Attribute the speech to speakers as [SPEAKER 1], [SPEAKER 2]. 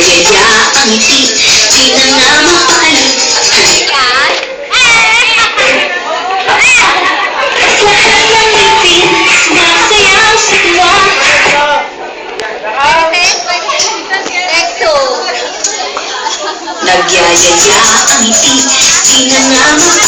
[SPEAKER 1] Nagyayaya ang ngiti, di na nga mapaalit. Lahat ng ngipin, sumasayaw sa tuwa. Nagyayaya ang ngiti, di na nga mapaalit.